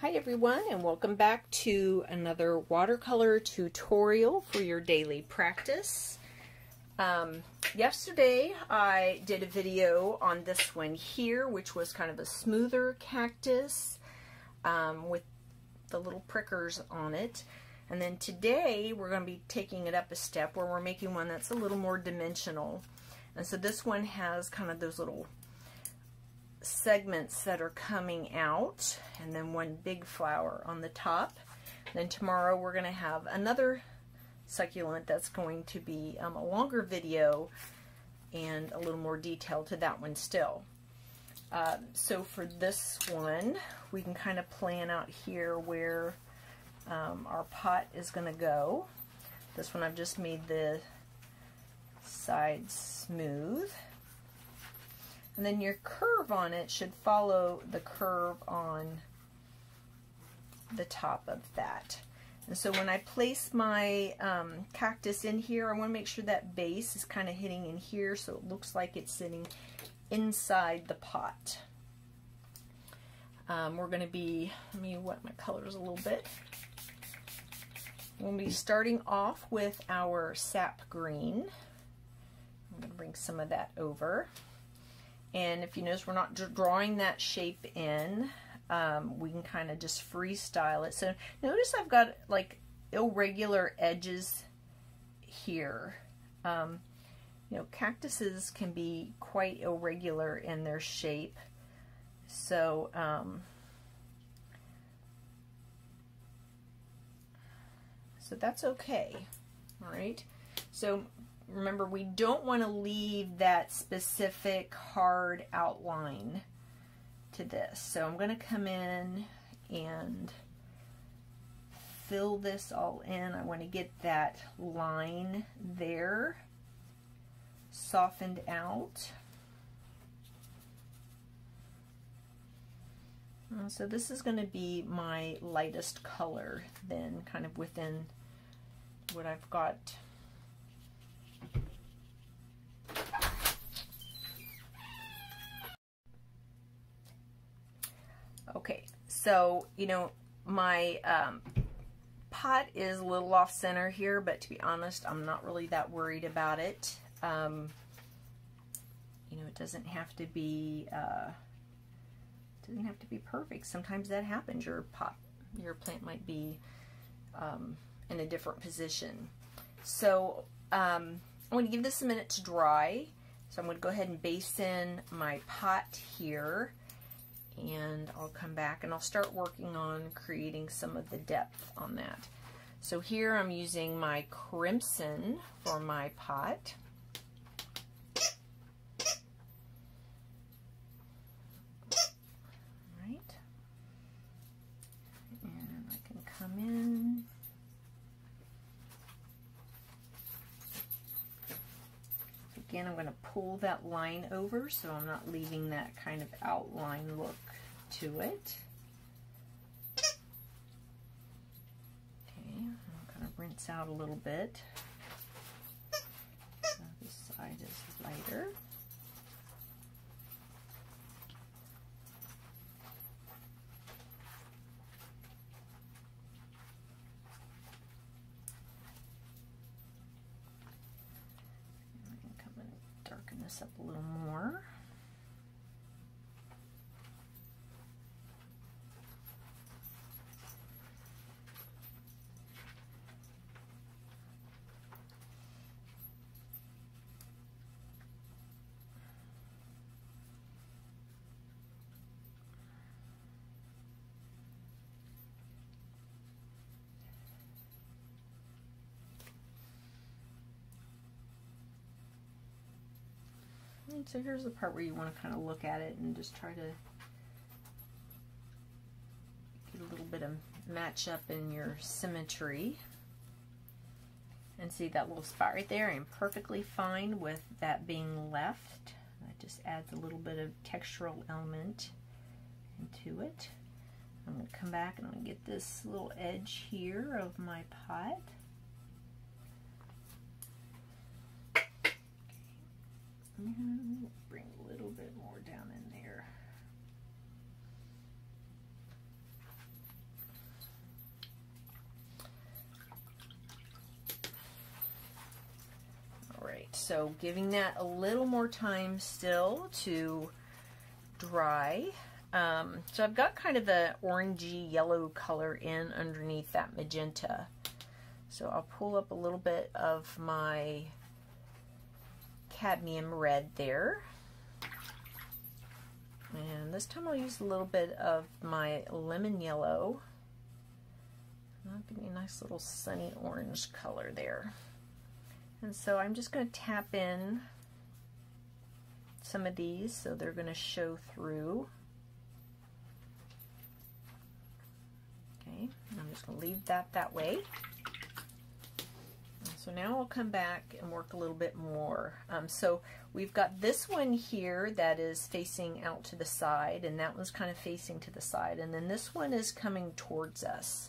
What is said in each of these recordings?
Hi everyone, and welcome back to another watercolor tutorial for your daily practice. Yesterday I did a video on this one here, which was kind of a smoother cactus with the little prickers on it. And then today we're going to be taking it up a step where we're making one that's a little more dimensional. And so this one has kind of those little segments that are coming out, and then one big flower on the top. Then tomorrow we're going to have another succulent that's going to be a longer video and a little more detail to that one still. So for this one, we can kind of plan out here where our pot is going to go. This one I've just made the sides smooth. And then your curve on it should follow the curve on the top of that. And so when I place my cactus in here, I want to make sure that base is kind of hitting in here so it looks like it's sitting inside the pot. We're going to be, let me wet my colors a little bit. We'll be starting off with our sap green. I'm going to bring some of that over. And if you notice, we're not drawing that shape in. We can kind of just freestyle it. So notice I've got like irregular edges here. You know, cactuses can be quite irregular in their shape. So, so that's okay. All right. So remember, we don't want to leave that specific hard outline to this. So I'm going to come in and fill this all in. I want to get that line there softened out. So this is going to be my lightest color then, kind of within what I've got. Okay, so, you know, my pot is a little off center here, but to be honest, I'm not really that worried about it. You know, it doesn't have to be perfect. Sometimes that happens. Your plant might be in a different position. So I'm going to give this a minute to dry. So I'm going to go ahead and base in my pot here. And I'll come back and I'll start working on creating some of the depth on that. So here I'm using my crimson for my pot. Right. And I can come in. Again, I'm going to pull that line over so I'm not leaving that kind of outline look to it. Okay, I'll kind of rinse out a little bit. So this side is lighter. Darken this up a little more. And so here's the part where you want to kind of look at it and just try to get a little bit of match up in your symmetry. And see that little spot right there? I'm perfectly fine with that being left. That just adds a little bit of textural element into it. I'm going to come back and I'm going to get this little edge here of my pot. And bring a little bit more down in there. So giving that a little more time still to dry. So I've got kind of a orangey yellow color in underneath that magenta. So I'll pull up a little bit of my cadmium red there. And this time I'll use a little bit of my lemon yellow. That'll give me a nice little sunny orange color there. And so I'm just going to tap in some of these so they're going to show through. Okay, and I'm just going to leave that way. So now I'll come back and work a little bit more. So we've got this one here that is facing out to the side, and that one's kind of facing to the side, and then this one is coming towards us.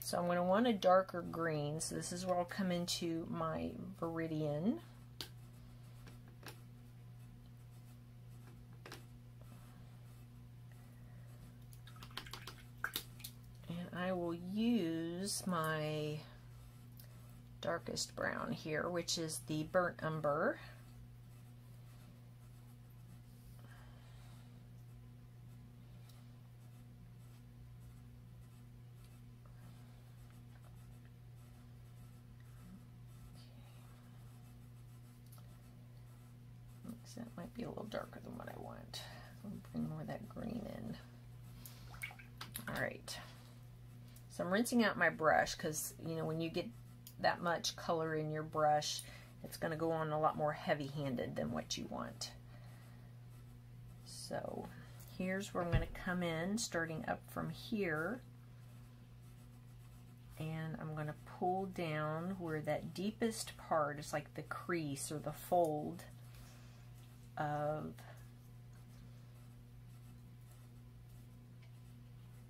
So I'm going to want a darker green, so this is where I'll come into my Viridian. And I will use my darkest brown here, which is the burnt umber. That might be a little darker than what I want. I'll bring more of that green in. All right. So I'm rinsing out my brush because, you know, when you get that much color in your brush, it's going to go on a lot more heavy-handed than what you want. So here's where I'm going to come in, starting up from here, and I'm going to pull down where that deepest part is, like the crease or the fold of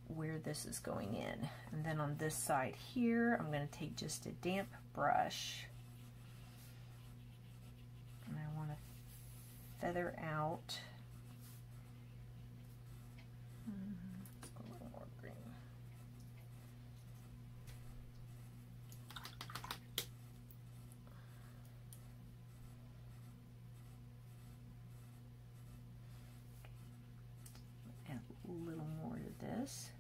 where this is going in. And then on this side here, I'm going to take just a damp brush, and I want to feather out. Let's go a little more green. Add a little more to this.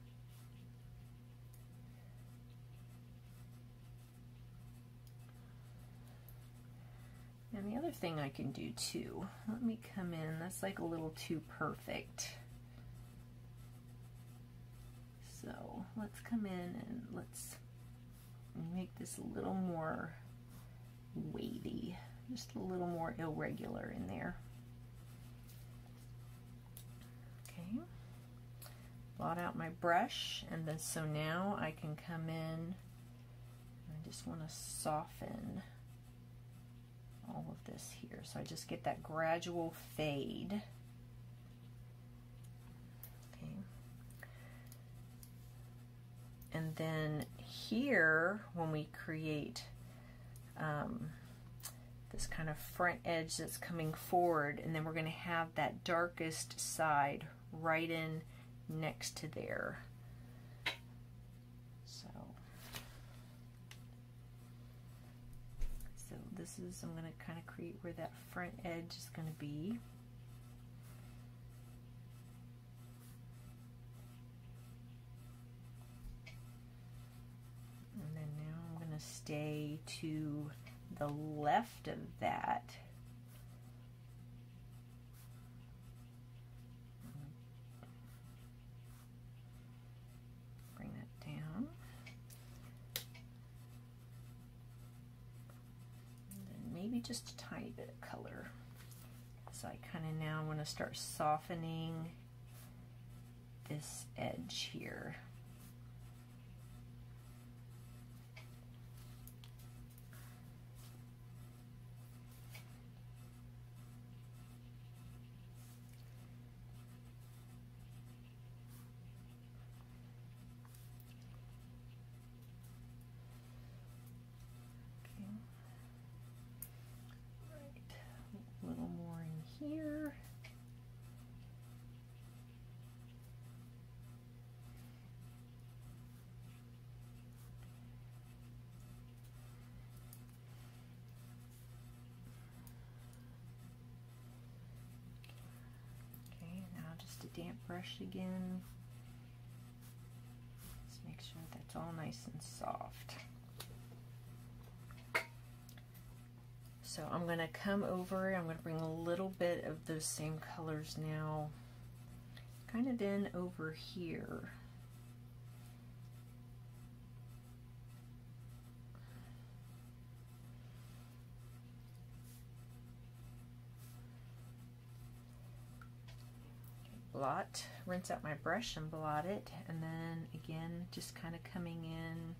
And the other thing I can do too, let me come in, that's like a little too perfect. So let's come in and let's make this a little more wavy, just a little more irregular in there. Okay, blot out my brush, and then so now I can come in, I just want to soften all of this here. So I just get that gradual fade. Okay. And then here, when we create this kind of front edge that's coming forward, and then we're going to have that darkest side right in next to there. So this is, I'm going to kind of create where that front edge is going to be. And then now I'm going to stay to the left of that. Bring that down. And then maybe just a tiny bit of color. So I kind of now want to start softening this edge here. just a damp brush again. Just make sure that's all nice and soft. So I'm going to come over, I'm going to bring a little bit of those same colors now, kind of in over here. Blot, rinse out my brush and blot it, and then again just kind of coming in,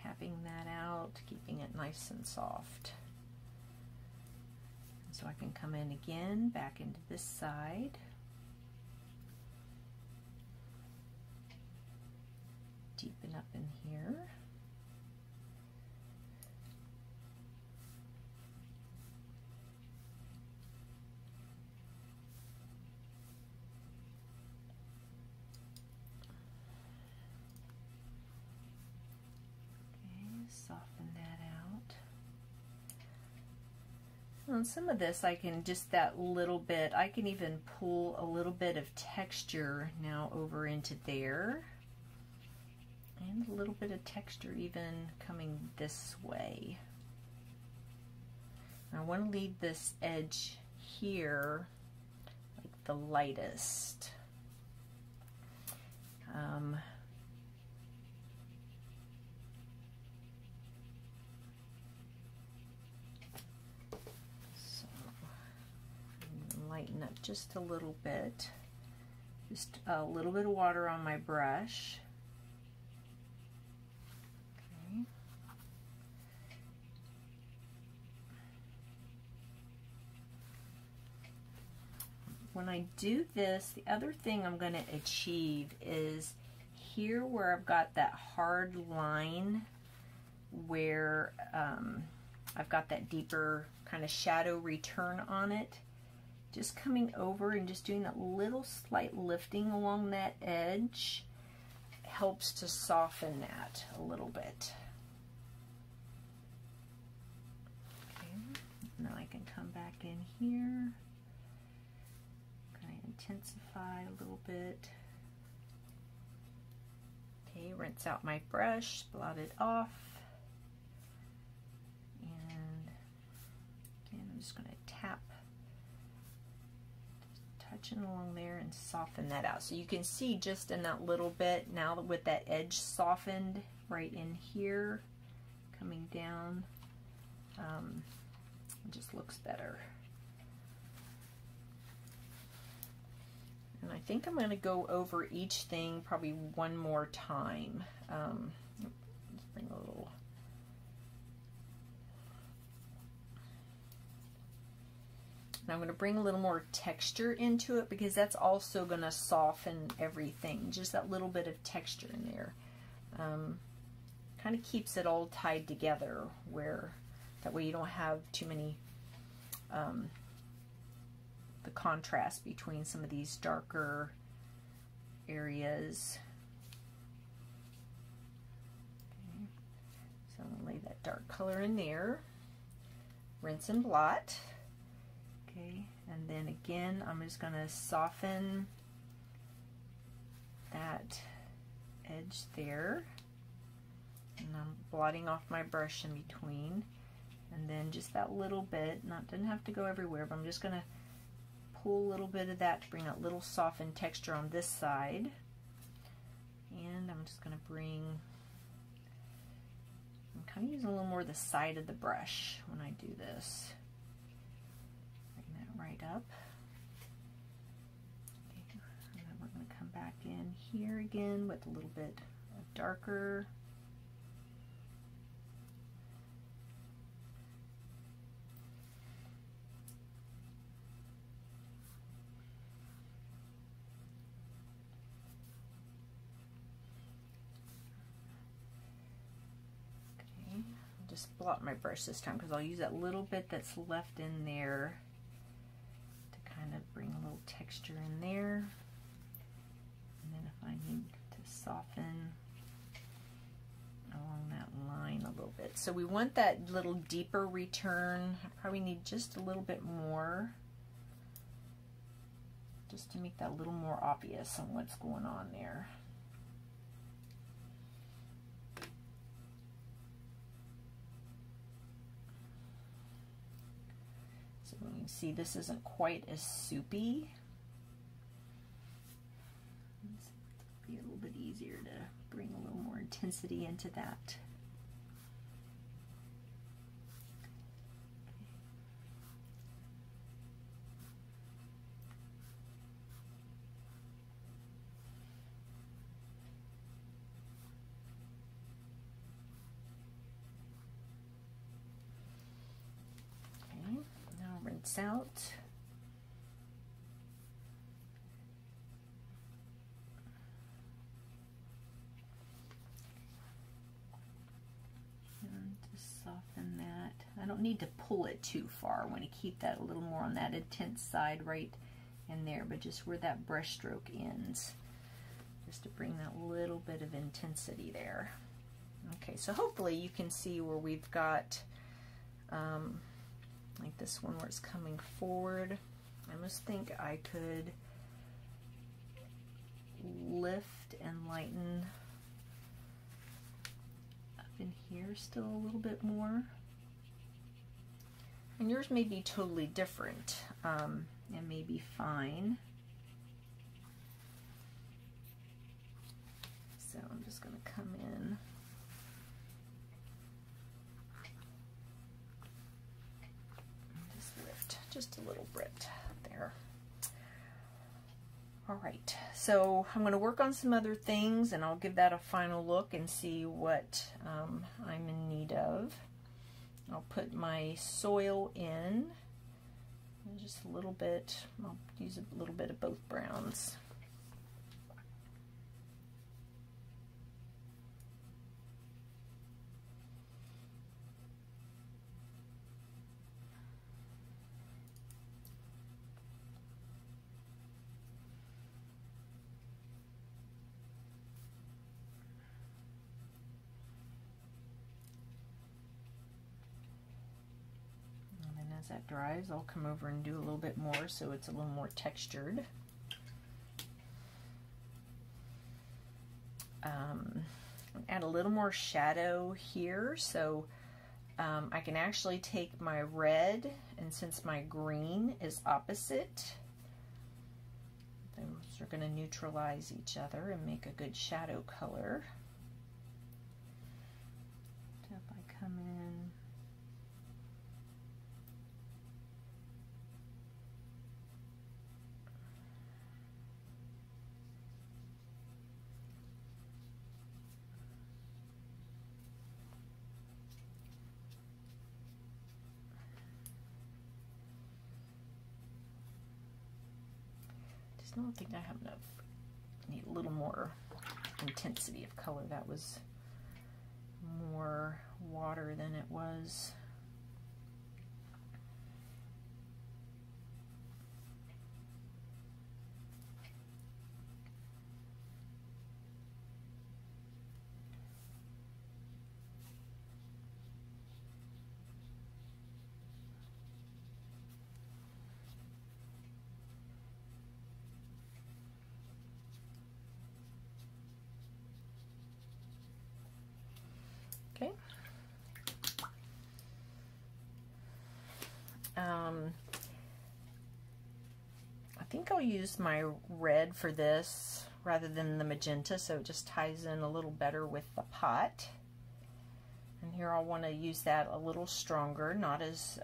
tapping that out, keeping it nice and soft. So I can come in again, back into this side, deepen up in here. Soften that out. On some of this I can just that little bit, I can even pull a little bit of texture now over into there, and a little bit of texture even coming this way. I want to leave this edge here like the lightest. Lighten up just a little bit, just a little bit of water on my brush. Okay. When I do this, the other thing I'm going to achieve is here where I've got that hard line where I've got that deeper kind of shadow return on it. Just coming over and just doing that little slight lifting along that edge helps to soften that a little bit. Okay, now I can come back in here, kind of intensify a little bit. Okay, rinse out my brush, blot it off, and again I'm just going to tap, touching along there and soften that out. So you can see just in that little bit now with that edge softened right in here, coming down, it just looks better. And I think I'm going to go over each thing probably one more time. Let's bring a little. Now I'm going to bring a little more texture into it because that's also going to soften everything. Just that little bit of texture in there. Kind of keeps it all tied together where that way you don't have too many the contrast between some of these darker areas. Okay. So I'm going to lay that dark color in there. Rinse and blot. Okay, and then again, I'm just going to soften that edge there. And I'm blotting off my brush in between. And then just that little bit, doesn't have to go everywhere, but I'm just going to pull a little bit of that to bring that little softened texture on this side. And I'm just going to I'm kind of using a little more of the side of the brush when I do this. Right up. Okay. And then we're going to come back in here again with a little bit of darker. Okay, I'll just blot my brush this time because I'll use that little bit that's left in there. Kind of bring a little texture in there, and then if I need to soften along that line a little bit. So we want that little deeper return. I probably need just a little bit more. just to make that a little more obvious on what's going on there. So you can see this isn't quite as soupy. It'll be a little bit easier to bring a little more intensity into that. Rinse out. And just soften that. I don't need to pull it too far. I want to keep that a little more on that intense side right in there, but just where that brush stroke ends, just to bring that little bit of intensity there. Okay, so hopefully you can see where we've got like this one where it's coming forward. I almost think I could lift and lighten up in here still a little bit more. And yours may be totally different and may be fine. So I'm just going to come in. Just a little bit there. All right, so I'm going to work on some other things and I'll give that a final look and see what I'm in need of. I'll put my soil in, just a little bit. I'll use a little bit of both browns. As that dries, I'll come over and do a little bit more so it's a little more textured. Add a little more shadow here, so I can actually take my red, and since my green is opposite, those are going to neutralize each other and make a good shadow color. So if I come in, I don't think I have enough. I need a little more intensity of color. That was more water than it was. Okay. I think I'll use my red for this rather than the magenta, so it just ties in a little better with the pot. And here I'll want to use that a little stronger, not as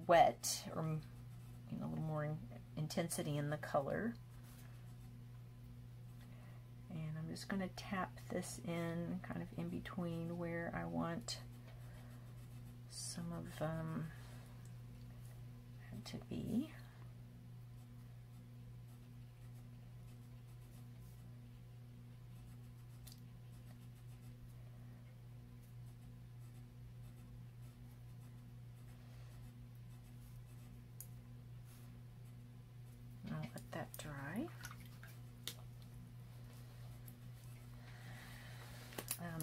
wet, or a little more intensity in the color. And I'm just going to tap this in kind of in between where I want some of them to be. I'll let that dry.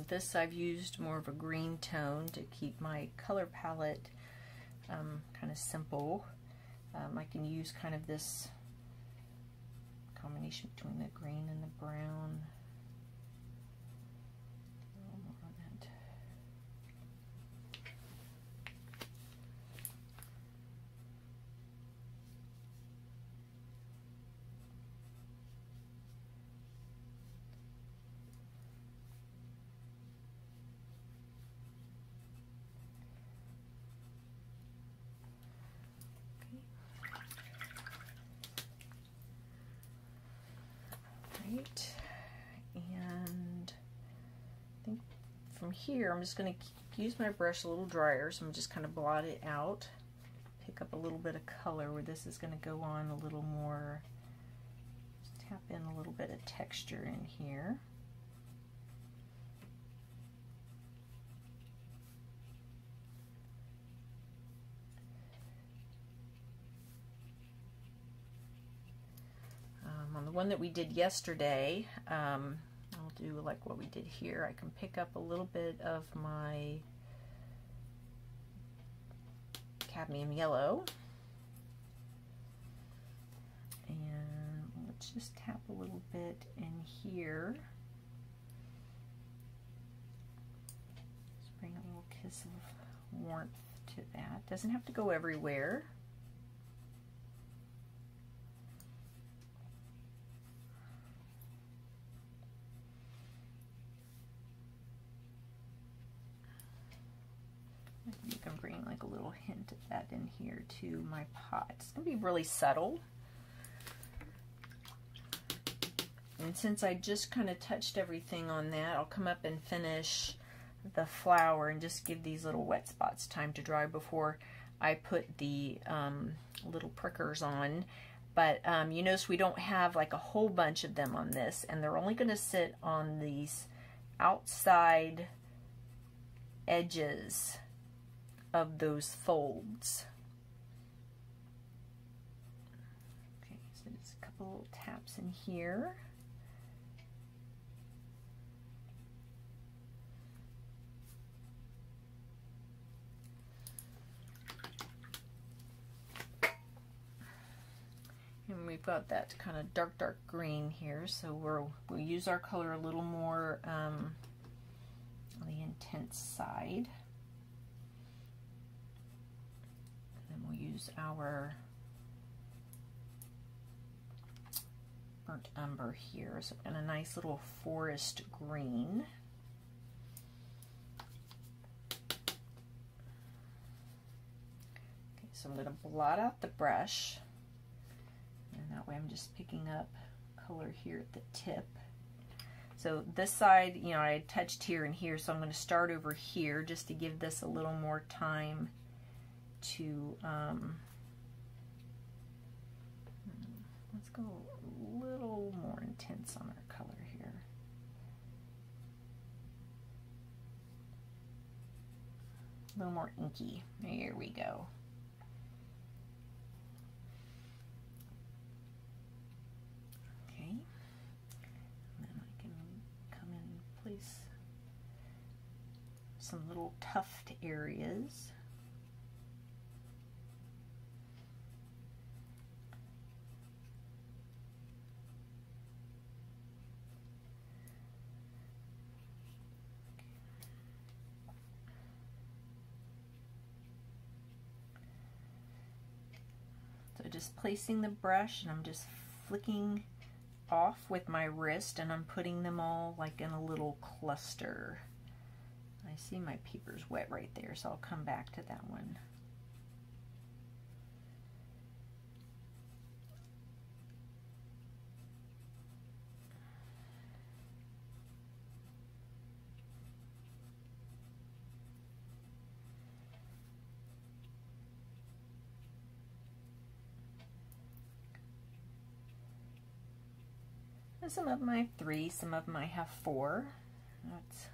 This I've used more of a green tone to keep my color palette kind of simple. I can use kind of this combination between the green and the brown. A little more on that. And I think from here I'm just going to use my brush a little drier, so I'm just kind of blot it out, pick up a little bit of color where this is going to go on a little more, just tap in a little bit of texture in here. On the one that we did yesterday, I'll do like what we did here. I can pick up a little bit of my cadmium yellow, and let's just tap a little bit in here. Just bring a little kiss of warmth to that. Doesn't have to go everywhere. You can bring like a little hint of that in here to my pot. It's going to be really subtle. And since I just kind of touched everything on that, I'll come up and finish the flower and just give these little wet spots time to dry before I put the little prickers on. But you notice we don't have like a whole bunch of them on this, and they're only going to sit on these outside edges of those folds. Okay, so just a couple little taps in here. And we've got that kind of dark green here, so we'll use our color a little more on the intense side. We'll use our burnt umber here, so and a nice little forest green. Okay, so I'm going to blot out the brush, and that way I'm just picking up color here at the tip. So this side, you know, I touched here and here, so I'm going to start over here just to give this a little more time to let's go a little more intense on our color here. A little more inky. There we go. Okay. And then I can come in and place some little tuft areas. Just placing the brush, and I'm just flicking off with my wrist, and I'm putting them all like in a little cluster. I see my paper's wet right there, so I'll come back to that one. Some of them I have 3, some of them I have 4. That's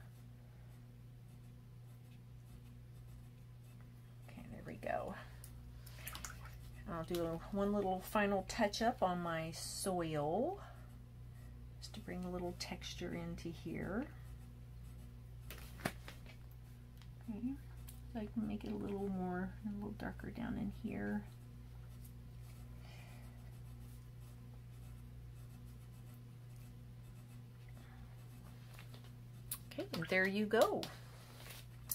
okay. There we go. I'll do one little final touch up on my soil, just to bring a little texture into here. Okay, so I can make it a little darker down in here. right, and there you go.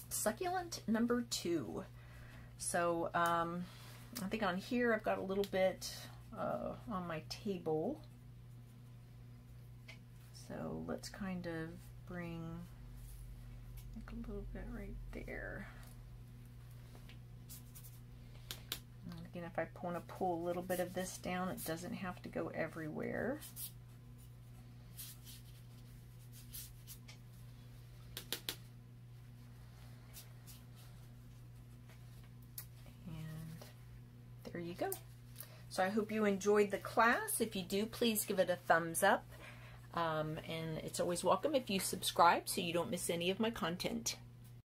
Succulent number 2. So I think on here I've got a little bit on my table. So let's kind of bring like a little bit right there. And again, if I want to pull a little bit of this down, it doesn't have to go everywhere. And there you go. So I hope you enjoyed the class. If you do, please give it a thumbs up. And it's always welcome if you subscribe so you don't miss any of my content.